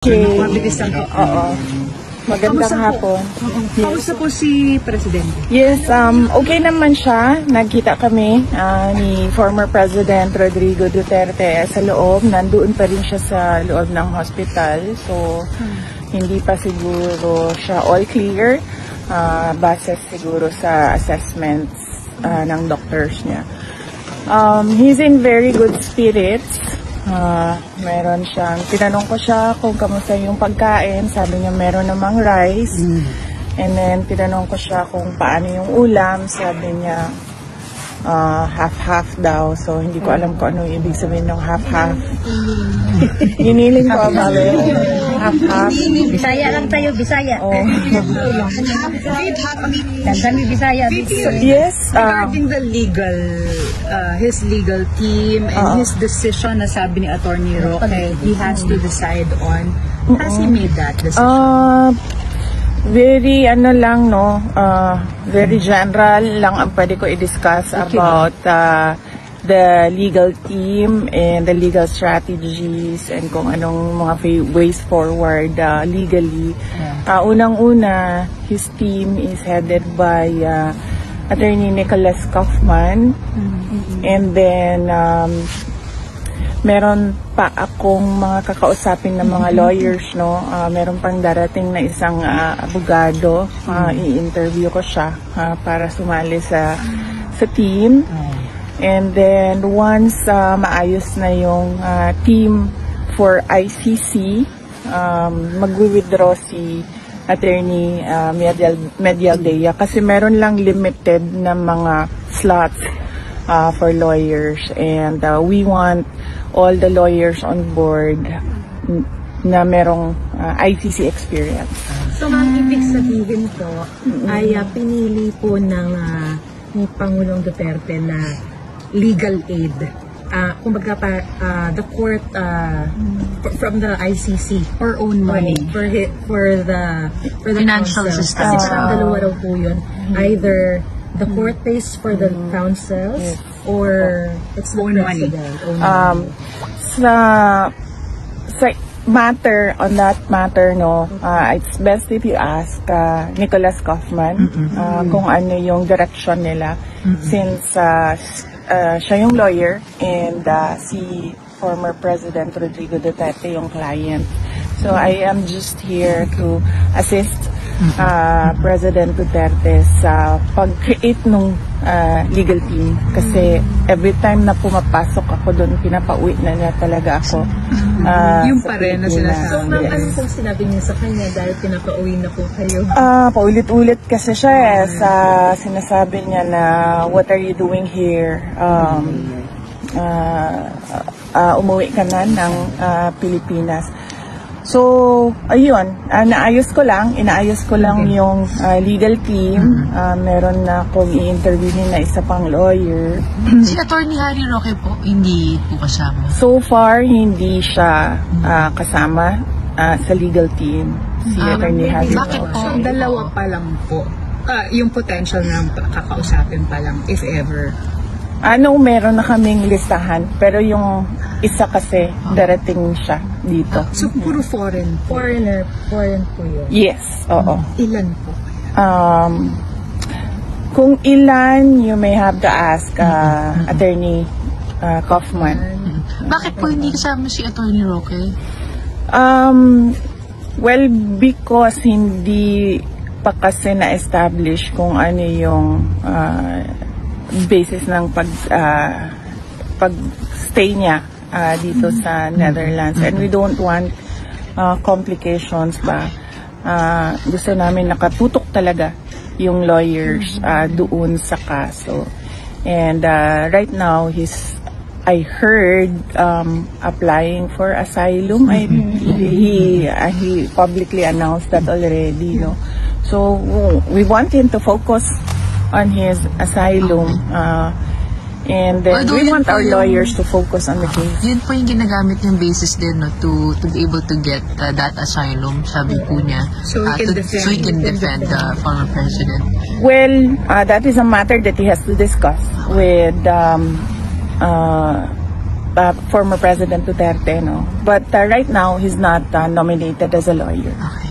Okay. Mabilis lang po. Oo. Magandang hapon. Kamusta po si Presidente? Yes, okay naman siya. Nagkita kami ni former President Rodrigo Duterte sa loob. Nandoon pa rin siya sa loob ng hospital. So, hindi pa siguro siya all clear. Base siguro sa assessments ng doctors niya. He's in very good spirits. Meron siyang, tinanong ko siya kung kamusta yung pagkain, sabi niya meron namang rice. And then tinanong ko siya kung paano yung ulam, sabi niya half-half daw. So hindi ko alam kung ano yung ibig sabihin ng half-half. Giniling ko about it. Half-half. Bisaya lang tayo, Bisaya. Oh. Kami Bisaya. Yes. Regarding the legal, his legal team and his decision na sabi ni Attorney Roque, he has to decide on, has he made that decision? Very lang no, very general lang ang pwede ko i-discuss about the legal team and the legal strategies and kung anong mga ways forward legally. Unang-una, his team is headed by Attorney Nicholas Kaufman, and then meron pa akong mga kakausapin ng mga lawyers, no. Meron pang darating na isang abogado. I-interview ko siya para sumali sa team. And then once maayos na yung team for ICC, magwi-withdraw si Attorney Medialdea kasi meron lang limited na mga slots for lawyers, and we want all the lawyers on board na merong ICC experience. So ma'am, ibig sabihin po ay pinili po ng ni Pangulong Duterte na legal aid. Kumbaga the court from the ICC Or own money? For the Financial council. assistance. Kasi parang dalawa raw po yun. Either the court pays for the councils or it's the Own money. president. Sa matter, on that matter, no, it's best if you ask Nicholas Kaufman kung ano yung direction nila, since siya yung lawyer and si former President Rodrigo Duterte yung client. So I am just here to assist President Duterte sa pag-create ng legal team. Kasi every time na pumapasok ako doon, pinapauwi na niya talaga ako. Yung pa rin na sinasabi. So ma'am, ano pong sinabi niya sa kanya dahil pinapauwi na po kayo? Paulit-ulit kasi siya sa sinasabi niya na what are you doing here? Umuwi ka na ng Pilipinas. So, ayun, inaayos ko lang yung legal team. Meron na akong i-interviewin na isa pang lawyer. Si Attorney Harry Roque po, hindi po kasama? So far, hindi siya kasama sa legal team. Si Attorney Harry bakit Roque. po? Dalawa pa lang po. Yung potential na kakausapin pa lang, if ever. Meron na kaming listahan, pero yung isa kasi darating siya dito. So, puro foreign. Foreign po yun. Yes, oo. Ilan po? Kung ilan, you may have to ask Attorney Kaufman. Bakit po hindi kasama si Attorney Roque? Well, because hindi pa kasi na-establish kung ano yung basis ng pag-stay niya dito sa Netherlands, and we don't want complications ba. Gusto namin nakatutok talaga yung lawyers doon sa kaso, and right now I heard applying for asylum. He publicly announced that already, no? So we want him to focus on his asylum, and then we want our lawyers to focus on the case. Yun po yung ginagamit niyang basis din, no, to be able to get that asylum, sabi po niya, So he can defend the former president. Well, that is a matter that he has to discuss with former President Duterte, no. But right now, he's not nominated as a lawyer. Okay.